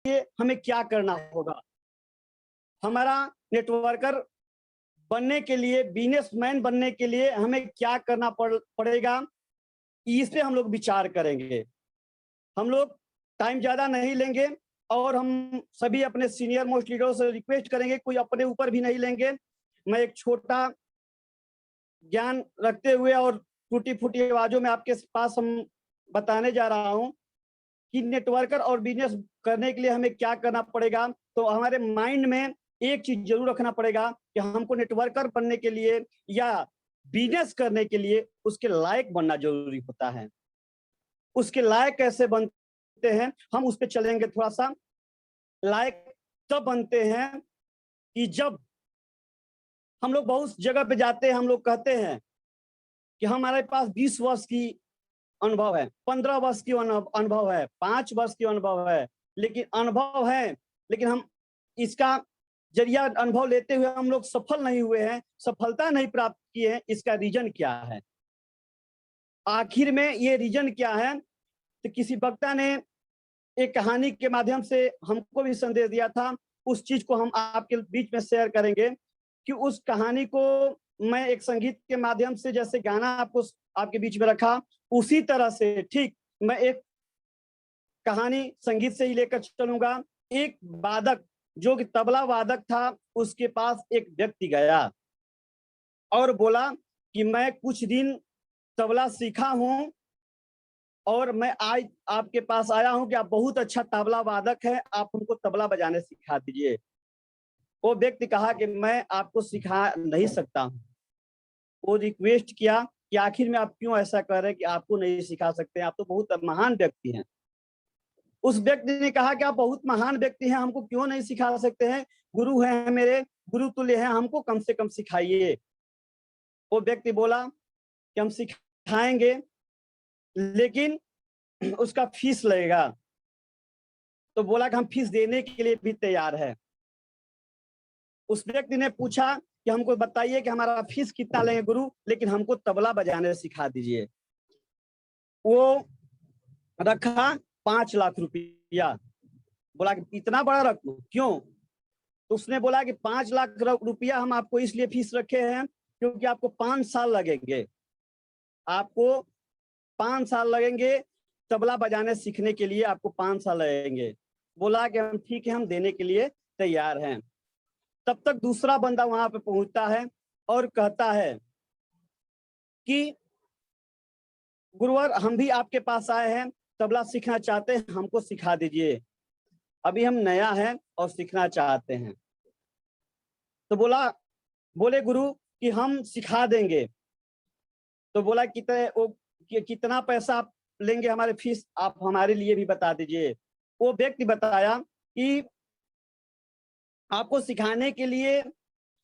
लिए हमें क्या करना होगा, हमारा नेटवर्कर बनने के लिए, बिजनेसमैन बनने के लिए हमें क्या करना पड़ेगा, इस पे हम लोग विचार करेंगे। हम लोग टाइम ज़्यादा नहीं लेंगे और हम सभी अपने सीनियर मोस्ट लीडरों से रिक्वेस्ट करेंगे, कोई अपने ऊपर भी नहीं लेंगे। मैं एक छोटा ज्ञान रखते हुए और टूटी-फूटी आवाज़ों में आपके पास हम बताने जा रहा हूँ कि नेटवर्कर और बिजनेस करने के लिए हमें क्या करना पड़ेगा। तो हमारे माइंड में एक चीज़ ज़रूर रखना पड़ेगा कि हमको नेटवर्कर बनने के लिए या बिजनेस करने के लिए उसके लायक बनना ज़रूरी होता है। उसके लायक कैसे बनते हैं, हम उस पे चलेंगे थोड़ा-सा। लायक तब बनते हैं कि जब हम लोग बहुत जगह पे जाते हैं, हम लोग कहते हैं कि हमारे पास 20 वर्ष की अनुभव है, 15 वर्ष की अनुभव है, 5 वर्ष की अनुभव है, लेकिन अनुभव है, लेकिन हम इसका ज़रिया अनुभव लेते हुए हम लोग सफल नहीं हुए हैं, सफलता नहीं प्राप्त किए हैं, इसका रीज़न क्या है? आखिर में ये रीज़न क्या है? तो किसी वक्ता ने एक कहानी के माध्यम से हमको भी संदेश दिया था, उस चीज़ को हम आपके बीच में शेयर करेंगे कि उस कहानी को मैं एक संगीत के माध्यम से जैसे गाना आपको आपके बीच में रखा, उसी तरह से ठीक मैं एक कहानी संगीत से ही लेकर चलूँगा। एक वादक जो कि तबला वादक था, उसके पास एक व्यक्ति गया और बोला कि मैं कुछ दिन तबला सीखा हूँ और मैं आज आपके पास आया हूँ कि आप बहुत अच्छा तबला वादक हैं, आप हमको तबला बजाने सिखा दीजिए। वो व्यक्ति कहा कि मैं आपको सिखा नहीं सकता हूँ। वो रिक्वेस्ट किया कि आखिर में आप क्यों ऐसा कह रहे हैं कि आपको नहीं सिखा सकते हैं, आप तो बहुत महान व्यक्ति हैं। उस व्यक्ति ने कहा कि आप बहुत महान व्यक्ति हैं, हमको क्यों नहीं सिखा सकते हैं? गुरु हैं मेरे, गुरु तुल्य हैं, हमको कम से कम सिखाइए। वो व्यक्ति बोला कि हम सिखाएँगे, लेकिन उसका फीस लगेगा। तो बोला कि हम फीस देने के लिए भी तैयार है। उस व्यक्ति ने पूछा कि हमको बताइए कि हमारा फीस कितना लेंगे गुरु, लेकिन हमको तबला बजाने सिखा दीजिए। वो रखा 5 लाख रुपया। बोला कि इतना बड़ा रकम क्यों? तो उसने बोला कि 5 लाख रुपया हम आपको इसलिए फीस रखे हैं क्योंकि आपको 5 साल लगेंगे। आपको 5 साल लगेंगे तबला बजाने सीखने के लिए, आपको 5 साल लगेंगे। बोला कि हम ठीक है, हम देने के लिए तैयार हैं। तब तक दूसरा बंदा वहां पे पहुंचता है और कहता है कि गुरुवर हम भी आपके पास आए हैं, तबला सीखना चाहते हैं, हमको सिखा दीजिए। अभी हम नया हैं और सीखना चाहते हैं। तो बोले गुरु कि हम सिखा देंगे। तो बोला कितना पैसा आप लेंगे हमारे फीस, आप हमारे लिए भी बता दीजिए। वो व्यक्ति बताया कि आपको सिखाने के लिए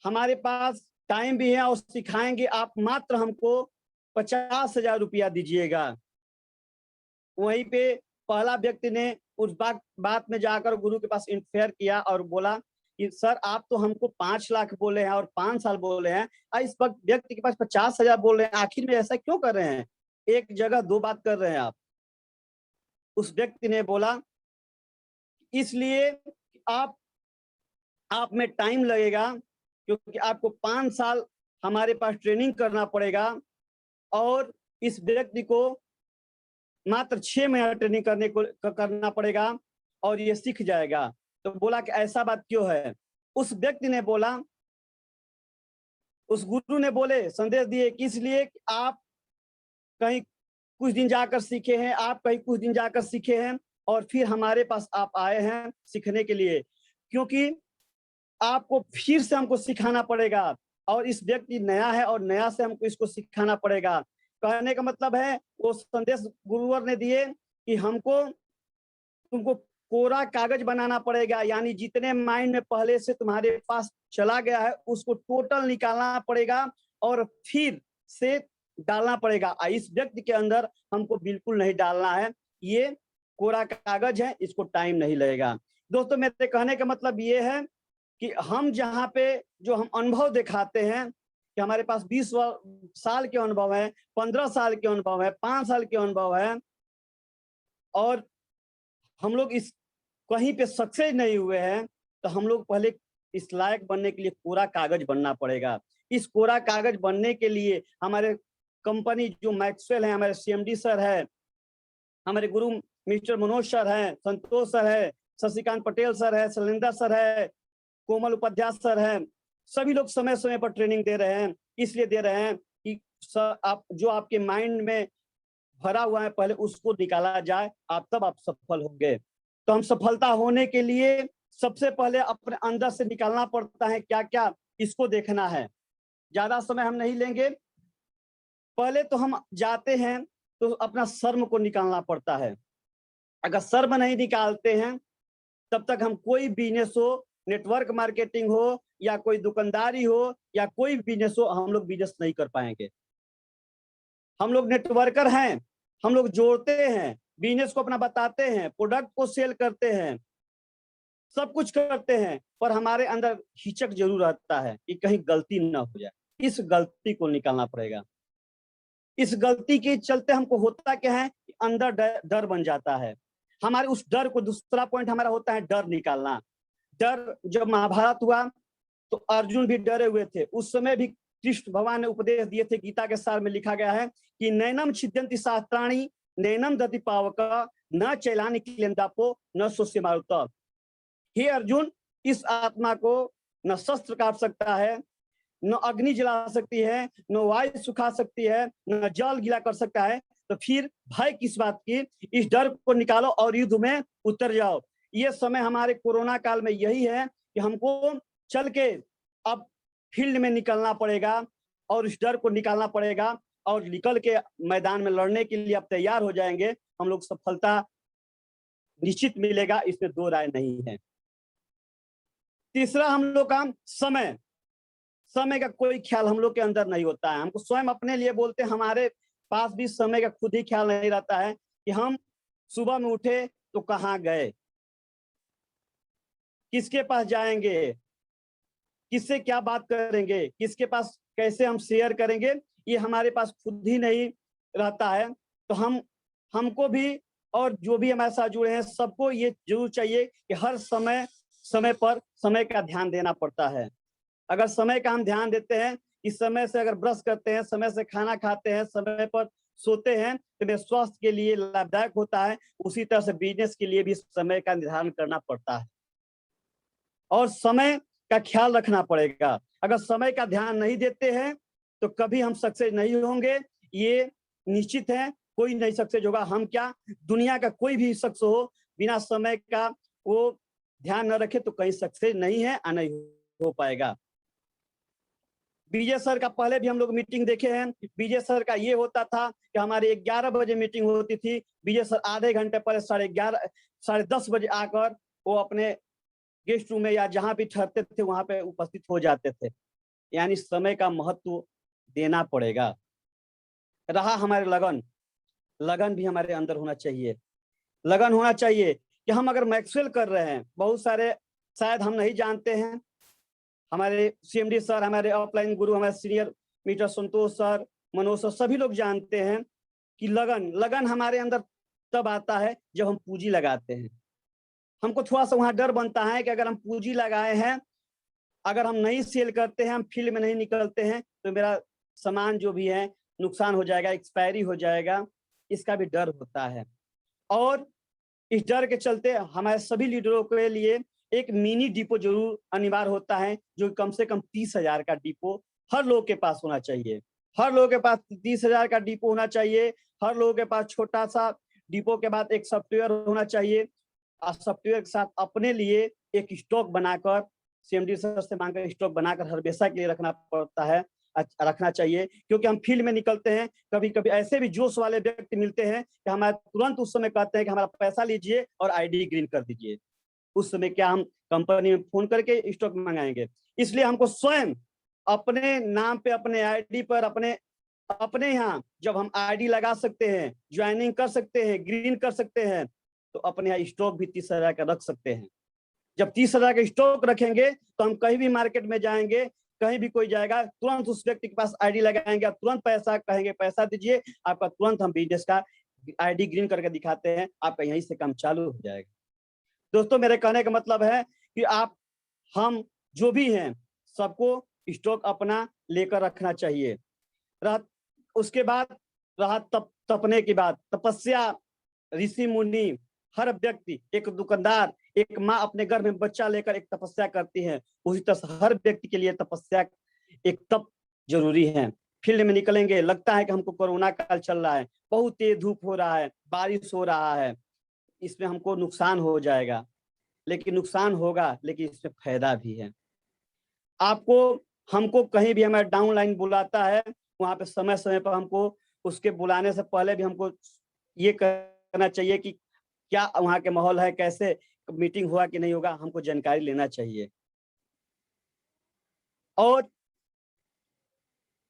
हमारे पास टाइम भी है और सिखाएंगे, आप मात्र हमको 50,000 रुपया दीजिएगा। वहीं पे पहला व्यक्ति ने उस बात में जाकर गुरु के पास इंटरफेयर किया और बोला कि सर आप तो हमको 5 लाख बोले हैं और 5 साल बोले हैं, इस वक्त व्यक्ति के पास 50,000 बोल रहे हैं, आखिर में ऐसा क्यों कर रहे हैं? एक जगह 2 बात कर रहे हैं आप। उस व्यक्ति ने बोला इसलिए आप में टाइम लगेगा क्योंकि आपको 5 साल हमारे पास ट्रेनिंग करना पड़ेगा और इस व्यक्ति को मात्र 6 महीना ट्रेनिंग करना पड़ेगा और ये सीख जाएगा। तो बोला कि ऐसा बात क्यों है? उस व्यक्ति ने बोला, उस गुरु ने बोले संदेश दिए कि इसलिए कि आप कहीं कुछ दिन जाकर सीखे हैं, आप कहीं कुछ दिन जाकर सीखे हैं और फिर हमारे पास आप आए हैं सीखने के लिए, क्योंकि आपको फिर से हमको सिखाना पड़ेगा और इस व्यक्ति नया है और नया से हमको इसको सिखाना पड़ेगा। कहने का मतलब है वो संदेश गुरुवर ने दिए कि हमको तुमको कोरा कागज बनाना पड़ेगा, यानी जितने माइंड में पहले से तुम्हारे पास चला गया है उसको टोटल निकालना पड़ेगा और फिर से डालना पड़ेगा। इस व्यक्ति के अंदर हमको बिल्कुल नहीं डालना है, ये कोरा कागज है, इसको टाइम नहीं लगेगा। दोस्तों मेरे कहने का मतलब ये है कि हम जहाँ पे जो हम अनुभव दिखाते हैं कि हमारे पास 20 साल के अनुभव है, 15 साल के अनुभव है, 5 साल के अनुभव है और हम लोग इस कहीं पे सक्सेस नहीं हुए हैं, तो हम लोग पहले इस लायक बनने के लिए कोरा कागज बनना पड़ेगा। इस कोरा कागज बनने के लिए हमारे कंपनी जो मैक्सवेल है, हमारे सीएमडी सर है, हमारे गुरु मिस्टर मनोज सर हैं, संतोष सर है, शशिकांत पटेल सर है, शैलेंद्र सर है, कोमल उपाध्याय सर हैं, सभी लोग समय समय पर ट्रेनिंग दे रहे हैं। इसलिए दे रहे हैं कि आप जो आपके माइंड में भरा हुआ है पहले उसको निकाला जाए, तब आप सफल होंगे। तो हम सफलता होने के लिए सबसे पहले अपने अंदर से निकालना पड़ता है क्या क्या, इसको देखना है। ज्यादा समय हम नहीं लेंगे। पहले तो हम जाते हैं तो अपना शर्म को निकालना पड़ता है। अगर शर्म नहीं निकालते हैं तब तक हम कोई बिजनेस हो, नेटवर्क मार्केटिंग हो या कोई दुकानदारी हो या कोई बिजनेस हो, हम लोग बिजनेस नहीं कर पाएंगे। हम लोग नेटवर्कर हैं, हम लोग जोड़ते हैं, बिजनेस को अपना बताते हैं, प्रोडक्ट को सेल करते हैं, सब कुछ करते हैं, पर हमारे अंदर हिचक जरूर रहता है कि कहीं गलती ना हो जाए। इस गलती को निकालना पड़ेगा। इस गलती के चलते हमको होता क्या है, अंदर डर बन जाता है। हमारे उस डर को, दूसरा पॉइंट हमारा होता है डर निकालना। डर, जब महाभारत हुआ तो अर्जुन भी डरे हुए थे। उस समय भी कृष्ण भगवान ने उपदेश दिए थे। गीता के सार में लिखा गया है कि नैनम छिद्यन्ति शास्त्राणि नैनम दति पावक न चैलानि क्लेन्दापो न सोस्य मारुत। हे अर्जुन, इस आत्मा को न शस्त्र काट सकता है, न अग्नि जला सकती है, न वायु सुखा सकती है, न जल गीला कर सकता है। तो फिर भय किस बात की? इस डर को निकालो और युद्ध में उतर जाओ। ये समय हमारे कोरोना काल में यही है कि हमको चल के अब फील्ड में निकलना पड़ेगा और इस डर को निकालना पड़ेगा और निकल के मैदान में लड़ने के लिए अब तैयार हो जाएंगे। हम लोग सफलता निश्चित मिलेगा, इसमें दो राय नहीं है। तीसरा हम लोग का समय। समय का कोई ख्याल हम लोग के अंदर नहीं होता है। हमको स्वयं अपने लिए बोलते हैं, हमारे पास भी समय का खुद ही ख्याल नहीं रहता है कि हम सुबह में उठे तो कहाँ गए, किसके पास जाएंगे, किससे क्या बात करेंगे, किसके पास कैसे हम शेयर करेंगे, ये हमारे पास खुद ही नहीं रहता है। तो हमको भी और जो भी हमारे साथ जुड़े हैं सबको ये जरूर चाहिए कि हर समय समय पर समय का ध्यान देना पड़ता है। अगर समय का हम ध्यान देते हैं कि समय से अगर ब्रश करते हैं, समय से खाना खाते हैं, समय पर सोते हैं, तो मेरे स्वास्थ्य के लिए लाभदायक होता है। उसी तरह से बिजनेस के लिए भी समय का निर्धारण करना पड़ता है और समय का ख्याल रखना पड़ेगा। अगर समय का ध्यान नहीं देते हैं तो कभी हम सक्सेस नहीं होंगे, ये निश्चित है। कोई नहीं सक्सेस होगा। हम क्या, दुनिया का कोई भी शख्स हो, बिना समय का वो ध्यान न रखे तो कहीं सक्सेस नहीं है और नहीं हो पाएगा। विजय सर का पहले भी हम लोग मीटिंग देखे हैं। विजय सर का ये होता था कि हमारी 11 बजे मीटिंग होती थी, विजय सर आधे घंटे पहले 11:30 10:30 बजे आकर वो अपने गेस्ट रूम में या जहां भी ठहरते थे वहां पे उपस्थित हो जाते थे। यानी समय का महत्व देना पड़ेगा। रहा हमारे लगन, लगन भी हमारे अंदर होना चाहिए। लगन होना चाहिए कि हम अगर मैक्सवेल कर रहे हैं, बहुत सारे शायद हम नहीं जानते हैं, हमारे सीएमडी सर, हमारे ऑफलाइन गुरु, हमारे सीनियर मीटर संतोष सर, मनोज सर, सभी लोग जानते हैं कि लगन लगन हमारे अंदर तब आता है जब हम पूंजी लगाते हैं। हमको थोड़ा सा वहां डर बनता है कि अगर हम पूंजी लगाए हैं, अगर हम नहीं सेल करते हैं, हम फील्ड में नहीं निकलते हैं, तो मेरा सामान जो भी है नुकसान हो जाएगा, एक्सपायरी हो जाएगा, इसका भी डर होता है। और इस डर के चलते हमारे सभी लीडरों के लिए एक मिनी डिपो जरूर अनिवार्य होता है, जो कम से कम 30,000 का डिपो हर लोग के पास होना चाहिए। हर लोग के पास 30,000 का डिपो होना चाहिए। हर लोगों के पास छोटा सा डिपो के बाद एक सॉफ्टवेयर होना चाहिए और सॉफ्टवेयर के साथ अपने लिए एक स्टॉक बनाकर, सीएमडी सर से मांगकर स्टॉक बनाकर हमेशा के लिए रखना पड़ता है, रखना चाहिए। क्योंकि हम फील्ड में निकलते हैं, कभी कभी ऐसे भी जोश वाले व्यक्ति मिलते हैं कि हमारे तुरंत उस समय कहते हैं कि हमारा पैसा लीजिए और आईडी ग्रीन कर दीजिए। उस समय क्या हम कंपनी में फोन करके स्टॉक मंगाएंगे? इसलिए हमको स्वयं अपने नाम पे, अपने आईडी पर, अपने यहाँ जब हम आईडी लगा सकते हैं, ज्वाइनिंग कर सकते हैं, ग्रीन कर सकते हैं, तो अपने यहाँ स्टॉक भी 30,000 का रख सकते हैं। जब 30,000 का स्टॉक रखेंगे तो हम कहीं भी मार्केट में जाएंगे, कहीं भी कोई जाएगा, तुरंत उस व्यक्ति के पास आईडी लगाएंगे, तुरंत पैसा कहेंगे, पैसा दीजिए, आपका तुरंत हम बिजनेस का आईडी ग्रीन करके दिखाते हैं, आपका यहीं से काम चालू हो जाएगा। दोस्तों मेरे कहने का मतलब है कि हम जो भी हैं सबको स्टॉक अपना लेकर रखना चाहिए। उसके बाद रहा तपने की बात, तपस्या, ऋषि मुनि, हर व्यक्ति, एक दुकानदार, एक माँ अपने घर में बच्चा लेकर एक तपस्या करती है, उसी तरह हर व्यक्ति के लिए तपस्या, एक तप जरूरी है। फील्ड में निकलेंगे, लगता है कि हमको कोरोना काल चल रहा है, बहुत तेज धूप हो रहा है, बारिश हो रहा है, इसमें हमको नुकसान हो जाएगा, लेकिन नुकसान होगा लेकिन इसमें फायदा भी है। आपको हमको कहीं भी हमारा डाउनलाइन बुलाता है, वहां पे समय समय पर हमको उसके बुलाने से पहले भी हमको ये करना चाहिए कि क्या वहाँ के माहौल है, कैसे मीटिंग हुआ कि नहीं होगा, हमको जानकारी लेना चाहिए। और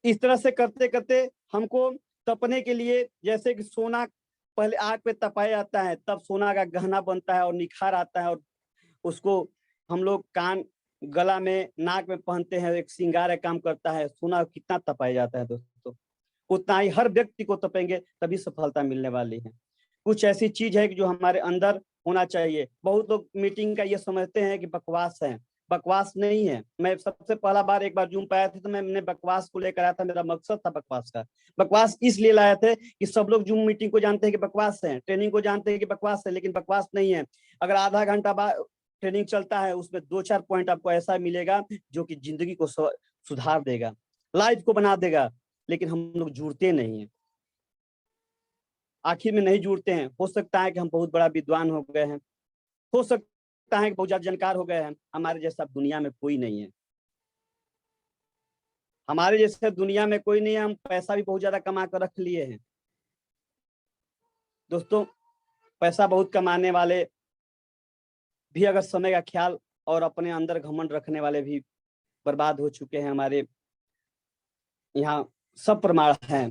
इस तरह से करते करते हमको तपने के लिए, जैसे कि सोना पहले आग पे तपाया जाता है, तब सोना का गहना बनता है और निखार आता है, और उसको हम लोग कान, गला में, नाक में पहनते हैं, एक श्रृंगार का काम करता है। सोना कितना तपाया जाता है दोस्तों, उतना ही हर व्यक्ति को तपेंगे तभी सफलता मिलने वाली है। कुछ ऐसी चीज है कि जो हमारे अंदर होना चाहिए। बहुत लोग मीटिंग का ये समझते हैं कि बकवास है, बकवास नहीं है। मैं सबसे पहला बार एक बार जूम पे आया था तो मैंने बकवास को लेकर आया था, मेरा मकसद था बकवास का। बकवास इसलिए लाए थे कि सब लोग जूम मीटिंग को जानते हैं कि बकवास है, ट्रेनिंग को जानते हैं कि बकवास है, लेकिन बकवास नहीं है। अगर आधा घंटा बाद ट्रेनिंग चलता है, उसमें 2-4 पॉइंट आपको ऐसा मिलेगा जो कि जिंदगी को सुधार देगा, लाइफ को बना देगा, लेकिन हम लोग जुड़ते नहीं है, आखिर में नहीं जुड़ते हैं। हो सकता है कि हम बहुत बड़ा विद्वान हो गए हैं, हो सकता है कि बहुत ज्यादा जानकार हो गए हैं, हमारे जैसा दुनिया में कोई नहीं है, हमारे जैसे दुनिया में कोई नहीं है। हम पैसा भी बहुत ज्यादा कमा कर रख लिए हैं दोस्तों। पैसा बहुत कमाने वाले भी अगर समय का ख्याल और अपने अंदर घमंड रखने वाले भी बर्बाद हो चुके हैं। हमारे यहाँ सब प्रमाण हैं,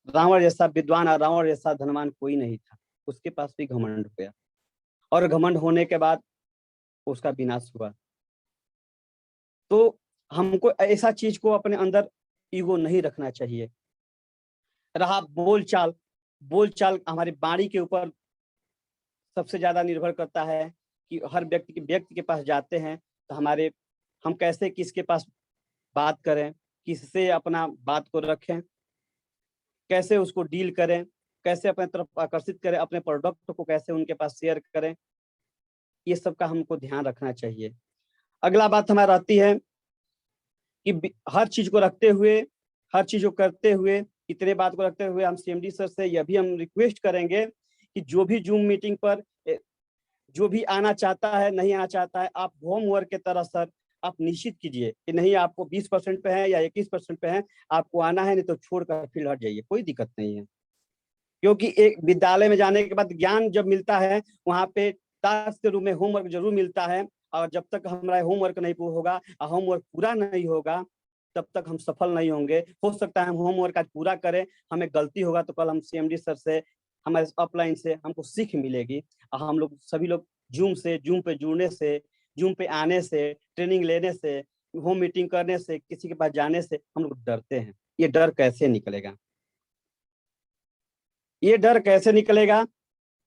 रावण जैसा विद्वान और रावण जैसा धनवान कोई नहीं था, उसके पास भी घमंड हो गया, और घमंड होने के बाद उसका विनाश हुआ। तो हमको ऐसा चीज को अपने अंदर ईगो नहीं रखना चाहिए। रहा बोलचाल, बोलचाल हमारी वाणी के ऊपर सबसे ज्यादा निर्भर करता है कि हर व्यक्ति के पास जाते हैं तो हम कैसे किसके पास बात करें, किससे अपना बात को रखें, कैसे उसको डील करें, कैसे अपने तरफ आकर्षित करें, अपने प्रोडक्ट को कैसे उनके पास शेयर करें, ये सब का हमको ध्यान रखना चाहिए। अगला बात हमारी रहती है कि हर चीज को रखते हुए, हर चीज को करते हुए, इतने बात को रखते हुए हम सीएमडी सर से यह भी हम रिक्वेस्ट करेंगे कि जो भी जूम मीटिंग पर जो भी आना चाहता है, नहीं आना चाहता है, आप होमवर्क के तरह सर आप निश्चित कीजिए कि नहीं, आपको 20% पे है या 21% पे है, आपको आना है, नहीं तो छोड़कर फील्ड हट जाइए, कोई दिक्कत नहीं है। क्योंकि एक विद्यालय में जाने के बाद ज्ञान जब मिलता है, वहाँ पे टास्क के रूप में होमवर्क जरूर मिलता है, और जब तक हमारा होमवर्क नहीं होगा, होमवर्क पूरा नहीं होगा, तब तक हम सफल नहीं होंगे। हो सकता है हम होमवर्क आज पूरा करें, हमें गलती होगा तो कल हम सीएमडी सर से, हमारे अपलाइन से हमको सीख मिलेगी। और हम लोग सभी लोग जूम पे जुड़ने से, जूम पे आने से, ट्रेनिंग लेने से, होम मीटिंग करने से, किसी के पास जाने से हम लोग डरते हैं। ये डर कैसे निकलेगा, ये डर कैसे निकलेगा,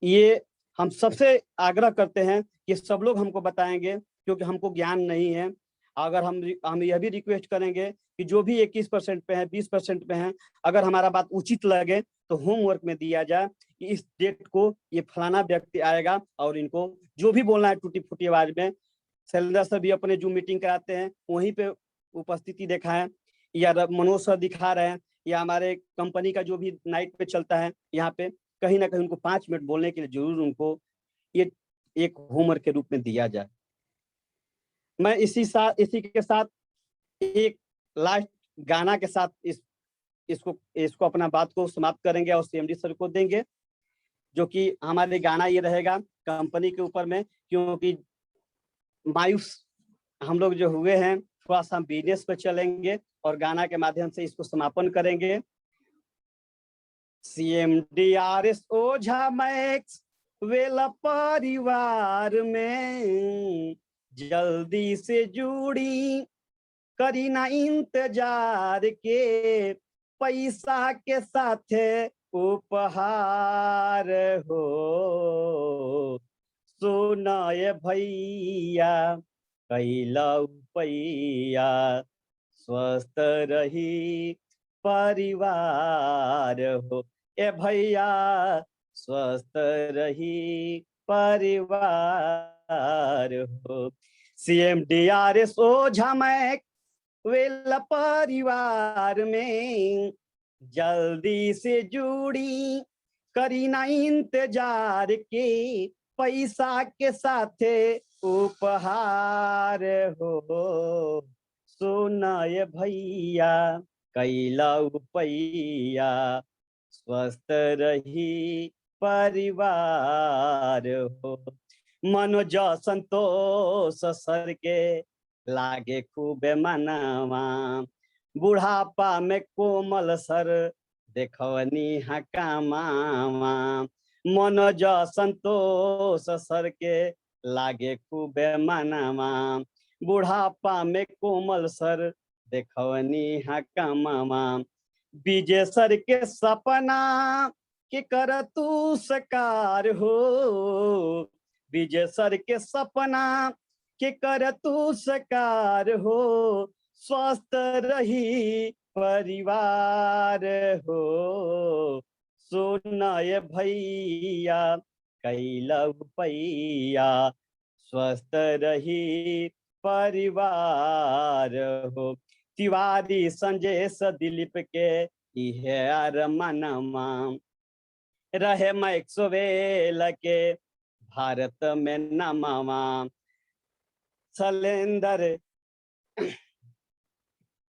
ये हम सबसे आग्रह करते हैं कि सब लोग हमको बताएंगे, क्योंकि हमको ज्ञान नहीं है। अगर हम यह भी रिक्वेस्ट करेंगे कि जो भी 21% पे है, 20% पे है, अगर हमारा बात उचित लगे तो होमवर्क में दिया जाए कि इस डेट को ये फलाना व्यक्ति आएगा, और इनको जो भी बोलना है टूटी फूटी आवाज में। शैलेंद्र सर भी अपने जो मीटिंग कराते हैं वहीं पे उपस्थिति दिखाएं, या मनोज सर दिखा रहे हैं, या हमारे कंपनी का जो भी नाइट पे चलता है, यहाँ पे कहीं ना कहीं उनको 5 मिनट बोलने के लिए जरूर उनको ये एक होमवर्क के रूप में दिया जाए। मैं इसी के साथ एक लास्ट गाना के साथ इसको अपना बात को समाप्त करेंगे और सीएमडी सर को देंगे, जो कि हमारे गाना ये रहेगा कंपनी के ऊपर में, क्योंकि मायूस हम लोग जो हुए हैं, थोड़ा सा हम बिजनेस पे चलेंगे और गाना के माध्यम से इसको समापन करेंगे। CMDRS ओझा मैक्स वेला परिवार में जल्दी से जुड़ी, करी ना इंतजार के पैसा के साथ उपहार हो, सुनाय भैया कैला पैया स्वस्थ रही परिवार हो। ए भैया स्वस्थ रही परिवार हो। CMDRS ओझा मैं वेला परिवार में जल्दी से जुड़ी करी ना इंतजार के पैसा के साथे उपहार हो। सुनाय भैया कैला पैया स्वस्थ रही परिवार हो। मनोज संतोष सर के लागे खूबे मनवा बुढ़ापा में कोमल सर देखवनी हकामावा। मनोज संतोष सर के लागे खूबे मनवा बुढ़ापा में कोमल सर देखवनी हकामावा। विजय सर के सपना के कर तू सकार हो। विजय सर के सपना के कर तू सकार हो। स्वस्थ रही परिवार हो। सुनाय भैया कैला पैया स्वस्थ रही परिवार हो। तिवारी संजय दिलीप के इहे अरमनमा रहे मैक्सवेल के भारत में नमवा। शैलेंद्र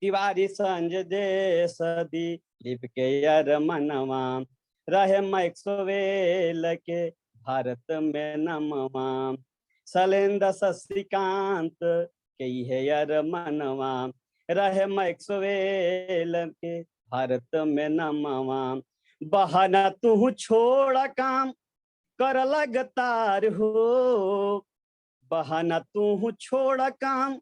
तिवारी संजय दिलीप के अरमनमा रहे मैक्सवेल के भारत में नमवा। शैलेंद्र शशिकांत के इहे अरमनमा रहे मैक्सवेल के भारत में नमवा। बहाना तू छोड़ काम कर लगातार हो। बहाना तू छोड़ काम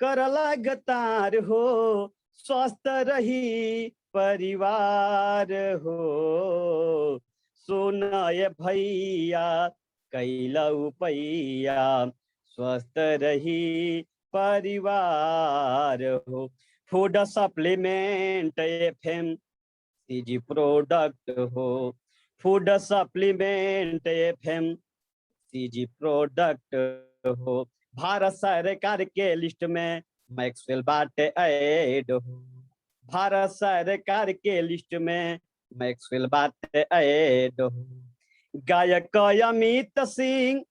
कर लगातार हो। स्वस्थ रही परिवार हो। सुनाय भैया कैला पैया स्वस्थ रही परिवार हो। फूड सप्लीमेंट FMCG प्रोडक्ट हो। फूड सप्लीमेंट FMCG प्रोडक्ट हो। भारत सरकार के लिस्ट में मैक्सवेल बाटे ऐड हो। भारत सरकार के लिस्ट में मैक्सवेल बाटे ऐड हो। गायक अमित सिंह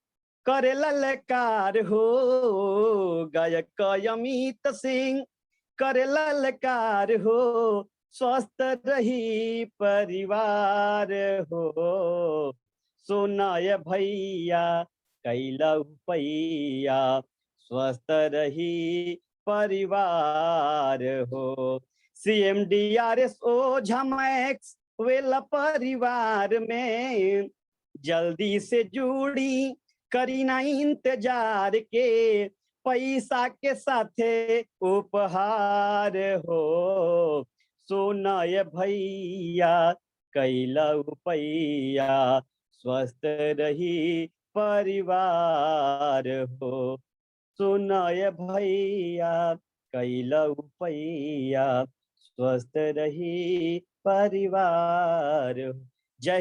करे ललकार हो। गायक अमित सिंह करे ललकार हो। स्वस्थ रही परिवार हो। सुनाय भैया कैला पैया स्वस्थ रही परिवार हो। CMDRS ओझा मैक्स वेला परिवार में जल्दी से जुड़ी करी ना इंतजार के पैसा के साथे उपहार हो। सुनाय भैया कैला पैया स्वस्थ रही परिवार हो। सुनाय भैया कैला पैया स्वस्थ रही परिवार हो। जय हिंद।